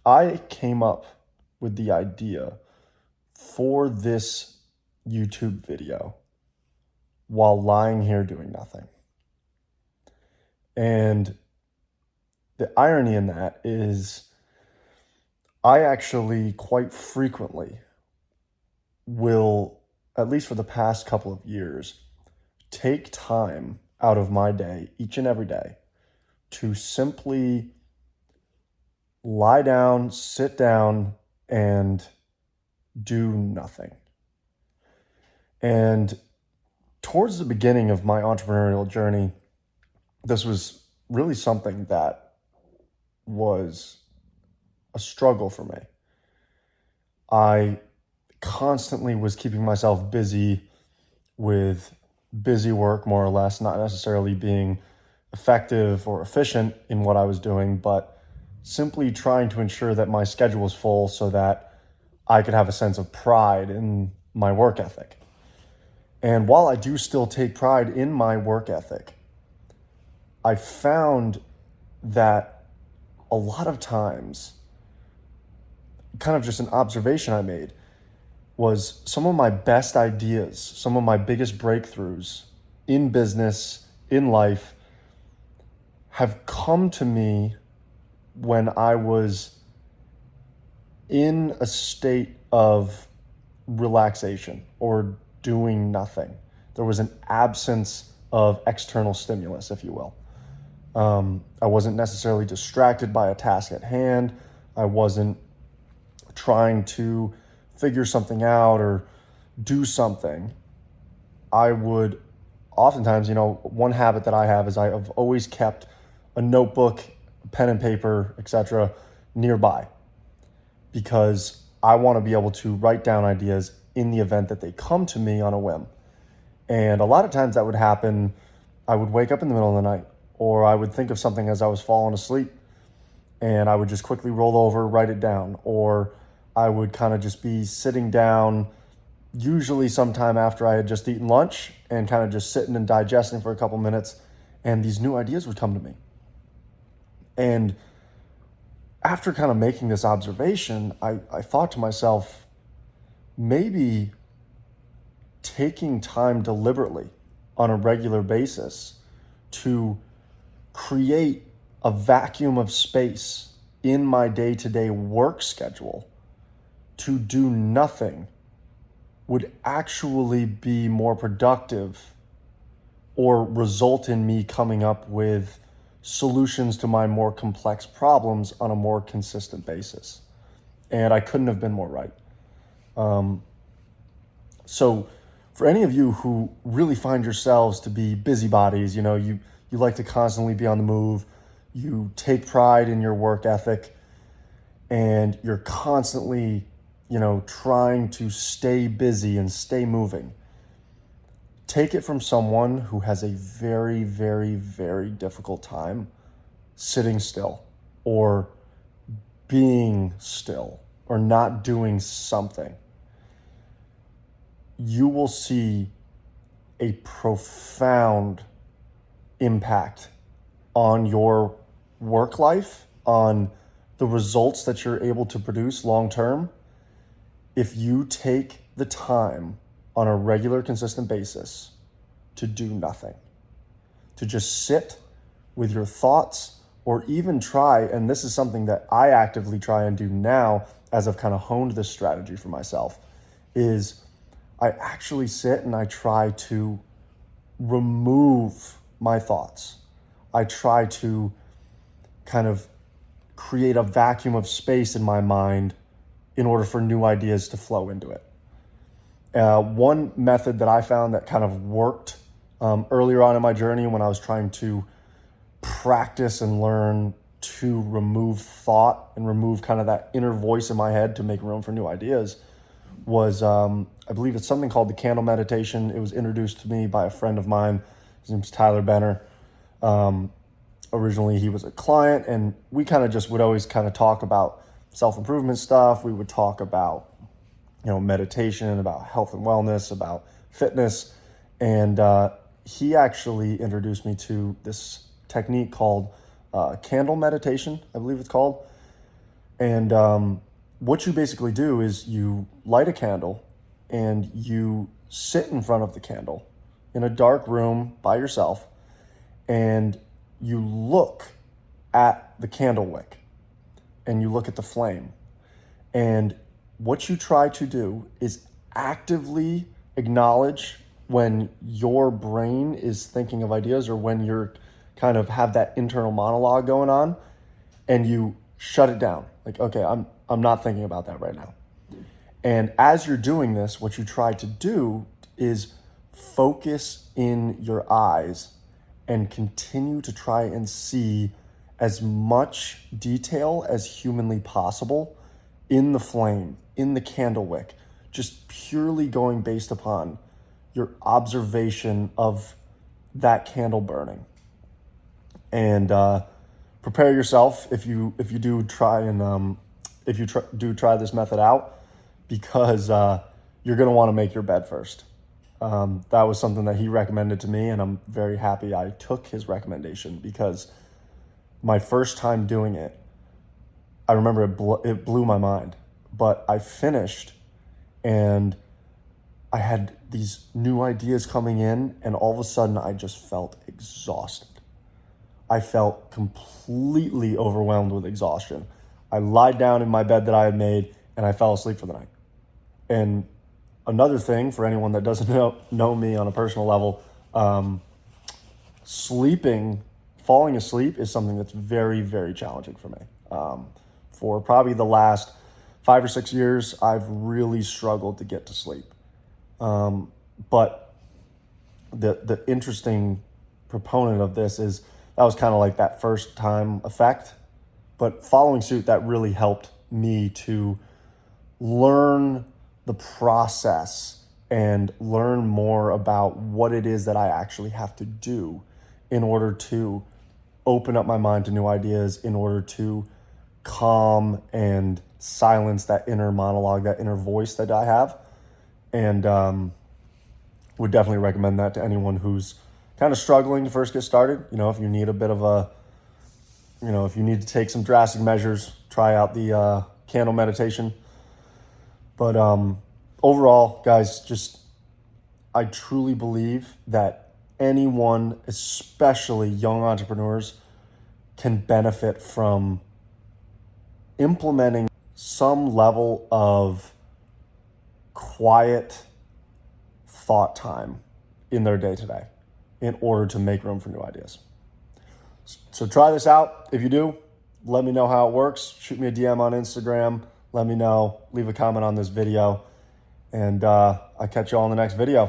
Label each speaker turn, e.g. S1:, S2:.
S1: I came up with the idea for this YouTube video while lying here doing nothing. And the irony in that is I actually quite frequently will, at least for the past couple of years, take time out of my day, each and every day, to simply lie down, sit down, and do nothing. And towards the beginning of my entrepreneurial journey, this was really something that was a struggle for me. I constantly was keeping myself busy with busy work, more or less, not necessarily being effective or efficient in what I was doing, but simply trying to ensure that my schedule was full so that I could have a sense of pride in my work ethic. And while I do still take pride in my work ethic, I found that a lot of times, kind of just an observation I made, was some of my best ideas, some of my biggest breakthroughs in business, in life, have come to me when I was in a state of relaxation or doing nothing. There was an absence of external stimulus, if you will. I wasn't necessarily distracted by a task at hand. I wasn't trying to figure something out or do something. I would oftentimes, one habit that I have is I have always kept a notebook, pen and paper, etc., nearby because I want to be able to write down ideas in the event that they come to me on a whim. And a lot of times that would happen, I would wake up in the middle of the night, or I would think of something as I was falling asleep, and I would just quickly roll over, write it down, or I would kind of just be sitting down, usually sometime after I had just eaten lunch, and kind of just sitting and digesting for a couple minutes, and these new ideas would come to me. And after kind of making this observation, I thought to myself, maybe taking time deliberately on a regular basis to create a vacuum of space in my day-to-day work schedule to do nothing would actually be more productive or result in me coming up with solutions to my more complex problems on a more consistent basis. And I couldn't have been more right. So for any of you who really find yourselves to be busybodies, you like to constantly be on the move, you take pride in your work ethic, and you're constantly, trying to stay busy and stay moving. Take it from someone who has a very, very, very difficult time sitting still or being still or not doing something. You will see a profound impact on your work life, on the results that you're able to produce long term, if you take the time on a regular, consistent basis to do nothing, to just sit with your thoughts, or even try, and this is something that I actively try and do now as I've kind of honed this strategy for myself, is I actually sit and I try to remove my thoughts. I try to kind of create a vacuum of space in my mind in order for new ideas to flow into it. One method that I found that kind of worked earlier on in my journey when I was trying to practice and learn to remove thought and remove kind of that inner voice in my head to make room for new ideas was, I believe it's something called the candle meditation. It was introduced to me by a friend of mine. His name's Tyler Benner. Originally, he was a client, and we kind of just would always kind of talk about self-improvement stuff. We would talk about, meditation, about health and wellness, about fitness. And he actually introduced me to this technique called candle meditation, I believe it's called. And what you basically do is you light a candle and you sit in front of the candle in a dark room by yourself, and you look at the candle wick and you look at the flame. And what you try to do is actively acknowledge when your brain is thinking of ideas, or when you're kind of have that internal monologue going on, and you shut it down. Like, okay, I'm not thinking about that right now. And as you're doing this, what you try to do is focus in your eyes and continue to try and see as much detail as humanly possible in the flame, in the candle wick, just purely going based upon your observation of that candle burning. And prepare yourself if you do try and do try this method out, because you're going to want to make your bed first. That was something that he recommended to me, and I'm very happy I took his recommendation, because my first time doing it, I remember it blew my mind. But I finished, and I had these new ideas coming in, and all of a sudden I just felt exhausted. I felt completely overwhelmed with exhaustion. I lied down in my bed that I had made, and I fell asleep for the night. And another thing, for anyone that doesn't know me on a personal level, falling asleep is something that's very, very challenging for me. For probably the last 5 or 6 years, I've really struggled to get to sleep. But the interesting proponent of this is that was kind of like that first time effect. But following suit, that really helped me to learn the process and learn more about what it is that I actually have to do in order to open up my mind to new ideas, in order to calm and silence that inner monologue, that inner voice that I have. And would definitely recommend that to anyone who's kind of struggling to first get started. If you need a bit of if you need to take some drastic measures, try out the candle meditation. But overall, guys, I truly believe that anyone, especially young entrepreneurs, can benefit from implementing some level of quiet thought time in their day-to-day in order to make room for new ideas. So try this out. If you do, let me know how it works. Shoot me a DM on Instagram. Let me know. Leave a comment on this video. And I'll catch you all in the next video.